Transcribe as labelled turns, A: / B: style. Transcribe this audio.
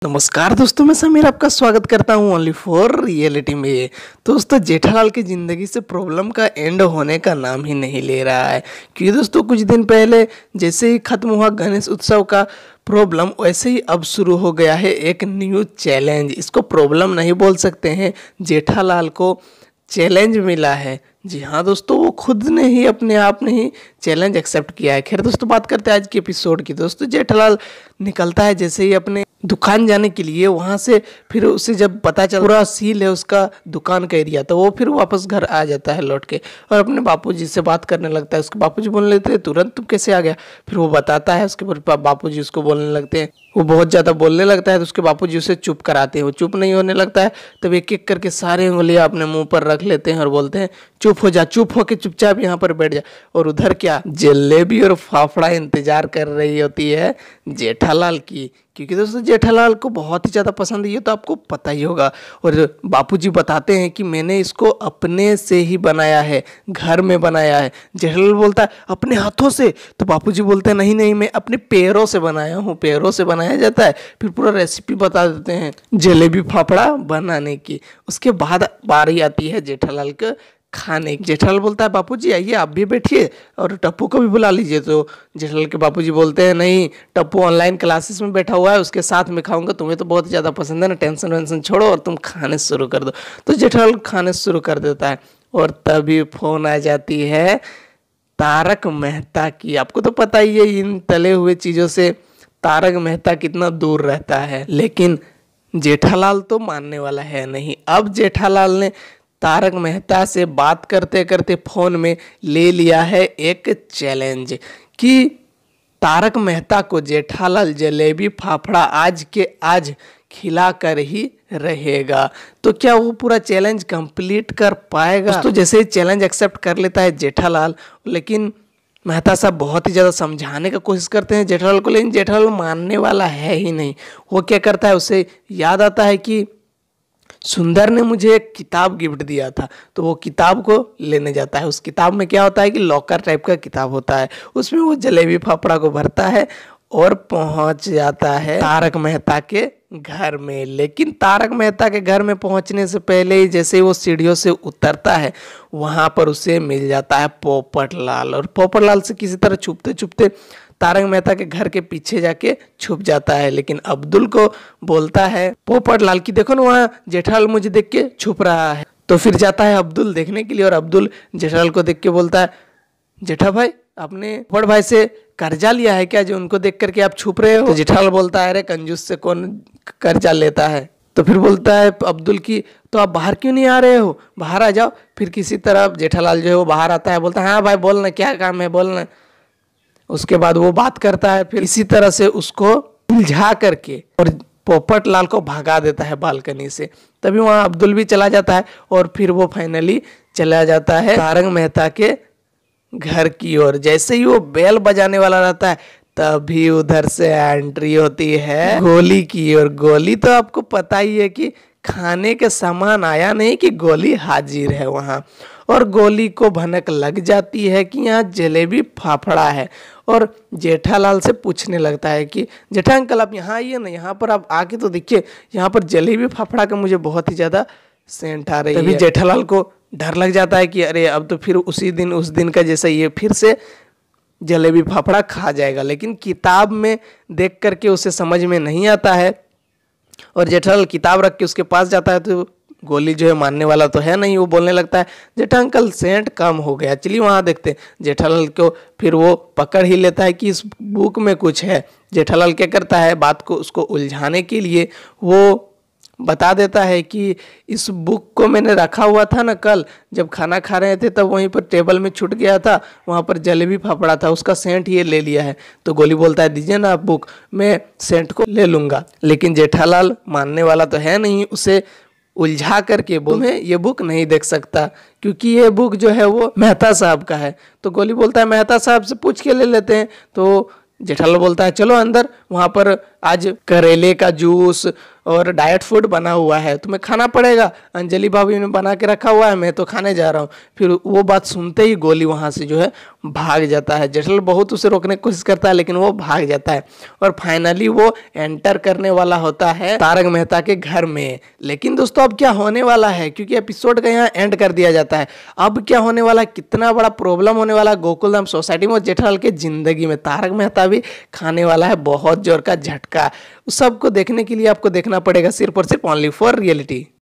A: नमस्कार दोस्तों, मैं समीर आपका स्वागत करता हूं ओनली फॉर रियलिटी में। दोस्तों, जेठालाल की ज़िंदगी से प्रॉब्लम का एंड होने का नाम ही नहीं ले रहा है। क्योंकि दोस्तों कुछ दिन पहले जैसे ही खत्म हुआ गणेश उत्सव का प्रॉब्लम, वैसे ही अब शुरू हो गया है एक न्यू चैलेंज। इसको प्रॉब्लम नहीं बोल सकते हैं, जेठालाल को चैलेंज मिला है। जी हाँ दोस्तों, वो खुद ने ही अपने आप ने ही चैलेंज एक्सेप्ट किया है। खैर दोस्तों, बात करते हैं आज के एपिसोड की। दोस्तों, जेठालाल निकलता है जैसे ही अपने दुकान जाने के लिए, वहाँ से फिर उसे जब पता चल पूरा सील है उसका दुकान का एरिया, तो वो फिर वापस घर आ जाता है लौट के और अपने बापूजी से बात करने लगता है। उसके बापूजी बोलने लगते हैं, तुरंत तुम कैसे आ गया? फिर वो बताता है, उसके बाद बापूजी उसको बोलने लगते हैं। वो बहुत ज़्यादा बोलने लगता है तो उसके बापूजी उसे चुप कराते हैं। वो चुप नहीं होने लगता है, तब एक एक करके सारे उंगलियां अपने मुंह पर रख लेते हैं और बोलते हैं, चुप हो जा, चुप होके चुपचाप यहाँ पर बैठ जा। और उधर क्या, जलेबी और फाफड़ा इंतजार कर रही होती है जेठालाल की, क्योंकि दोस्तों जेठालाल को बहुत ही ज़्यादा पसंद है, ये तो आपको पता ही होगा। और बापूजी बताते हैं कि मैंने इसको अपने से ही बनाया है, घर में बनाया है। जेठालाल बोलता है, अपने हाथों से? तो बापूजी बोलते हैं, नहीं नहीं, मैं अपने पैरों से बनाया हूँ, पैरों से बनाया जाता है। फिर पूरा रेसिपी बता देते हैं जलेबी फाफड़ा बनाने की। उसके बाद बारी आती है जेठालाल के खाने। जेठालाल बोलता है, बापूजी आइए आप भी बैठिए और टप्पू को भी बुला लीजिए। तो जेठालाल के बापूजी बोलते हैं, नहीं, टप्पू ऑनलाइन क्लासेस में बैठा हुआ है, उसके साथ में खाऊंगा, तुम्हें तो बहुत ज़्यादा पसंद है ना, टेंशन वेंशन छोड़ो और तुम खाने शुरू कर दो। तो जेठालाल खाने शुरू कर देता है और तभी फोन आ जाती है तारक मेहता की। आपको तो पता ही है इन तले हुए चीज़ों से तारक मेहता कितना दूर रहता है, लेकिन जेठालाल तो मानने वाला है नहीं। अब जेठालाल ने तारक मेहता से बात करते करते फोन में ले लिया है एक चैलेंज कि तारक मेहता को जेठालाल जलेबी फाफड़ा आज के आज खिला कर ही रहेगा। तो क्या वो पूरा चैलेंज कंप्लीट कर पाएगा? तो जैसे ही चैलेंज एक्सेप्ट कर लेता है जेठालाल, लेकिन मेहता साहब बहुत ही ज़्यादा समझाने का कोशिश करते हैं जेठालाल को, लेकिन जेठालाल मानने वाला है ही नहीं। वो क्या करता है, उसे याद आता है कि सुंदर ने मुझे एक किताब गिफ्ट दिया था, तो वो किताब को लेने जाता है। उस किताब में क्या होता है कि लॉकर टाइप का किताब होता है, उसमें वो जलेबी फाफड़ा को भरता है और पहुंच जाता है तारक मेहता के घर में। लेकिन तारक मेहता के घर में पहुंचने से पहले ही जैसे वो सीढ़ियों से उतरता है, वहां पर उसे मिल जाता है पोपटलाल। और पोपटलाल से किसी तरह छुपते छुपते तारक मेहता के घर के पीछे जाके छुप जाता है। लेकिन अब्दुल को बोलता है पोपटलाल की, देखो ना वहाँ जेठालाल मुझे देख के छुप रहा है। तो फिर जाता है अब्दुल देखने के लिए और अब्दुल जेठालाल को देख के बोलता है, जेठा भाई, आपने पोपट भाई से कर्जा लिया है क्या, जो उनको देख करके आप छुप रहे हो? तो जेठालाल बोलता है, अरे कंजूस से कौन कर्जा लेता है? तो फिर बोलता है अब्दुल की, तो आप बाहर क्यों नहीं आ रहे हो, बाहर आ जाओ। फिर किसी तरह जेठालाल जो है वो बाहर आता है, बोलता है, हाँ भाई बोलना, क्या काम है बोलना। उसके बाद वो बात करता है, फिर इसी तरह से उसको उलझा करके और पोपटलाल को भगा देता है बालकनी से। तभी वहाँ अब्दुल भी चला जाता है और फिर वो फाइनली चला जाता है तारक मेहता के घर की ओर। जैसे ही वो बेल बजाने वाला रहता है, तभी उधर से एंट्री होती है गोली की। और गोली तो आपको पता ही है कि खाने के सामान आया नहीं कि गोली हाजिर है वहाँ। और गोली को भनक लग जाती है कि यहाँ जलेबी फाफड़ा है और जेठालाल से पूछने लगता है कि जेठा अंकल आप यहाँ आइए ना, यहाँ पर आप आके तो देखिए, यहाँ पर जलेबी फाफड़ा का मुझे बहुत ही ज़्यादा सेंट आ रही है। तभी जेठालाल को डर लग जाता है कि अरे अब तो फिर उसी दिन उस दिन का जैसा ये फिर से जलेबी फाफड़ा खा जाएगा। लेकिन किताब में देख करके उसे समझ में नहीं आता है और जेठालाल किताब रख के उसके पास जाता है, तो गोली जो है मानने वाला तो है नहीं। वो बोलने लगता है, जेठा अंकल सेंट कम हो गया, चलिए वहाँ देखते हैं। जेठालाल को फिर वो पकड़ ही लेता है कि इस बुक में कुछ है। जेठालाल क्या करता है, बात को उसको उलझाने के लिए वो बता देता है कि इस बुक को मैंने रखा हुआ था ना, कल जब खाना खा रहे थे तब वहीं पर टेबल में छूट गया था, वहाँ पर जलेबी फाफड़ा था, उसका सेंट ये ले लिया है। तो गोली बोलता है, दीजिए ना आप बुक, मैं सेंट को ले लूँगा। लेकिन जेठालाल मानने वाला तो है नहीं, उसे उलझा करके तुम्हें ये बुक नहीं देख सकता क्योंकि ये बुक जो है वो मेहता साहब का है। तो गोली बोलता है, मेहता साहब से पूछ के ले लेते हैं। तो जेठालाल बोलता है, चलो अंदर, वहाँ पर आज करेले का जूस और डाइट फूड बना हुआ है, तुम्हें खाना पड़ेगा, अंजलि भाभी ने बना के रखा हुआ है, मैं तो खाने जा रहा हूँ। फिर वो बात सुनते ही गोली वहाँ से जो है भाग जाता है। जेठालाल बहुत उसे रोकने की कोशिश करता है लेकिन वो भाग जाता है और फाइनली वो एंटर करने वाला होता है तारक मेहता के घर में। लेकिन दोस्तों अब क्या होने वाला है, क्योंकि एपिसोड का यहाँ एंड कर दिया जाता है। अब क्या होने वाला, कितना बड़ा प्रॉब्लम होने वाला गोकुलधाम सोसाइटी में और जेठालाल के जिंदगी में, तारक मेहता भी खाने वाला है बहुत जोर का झटका। उस सबको देखने के लिए आपको देखना पड़ेगा सिर्फ और सिर्फ ओनली फॉर रियलिटी।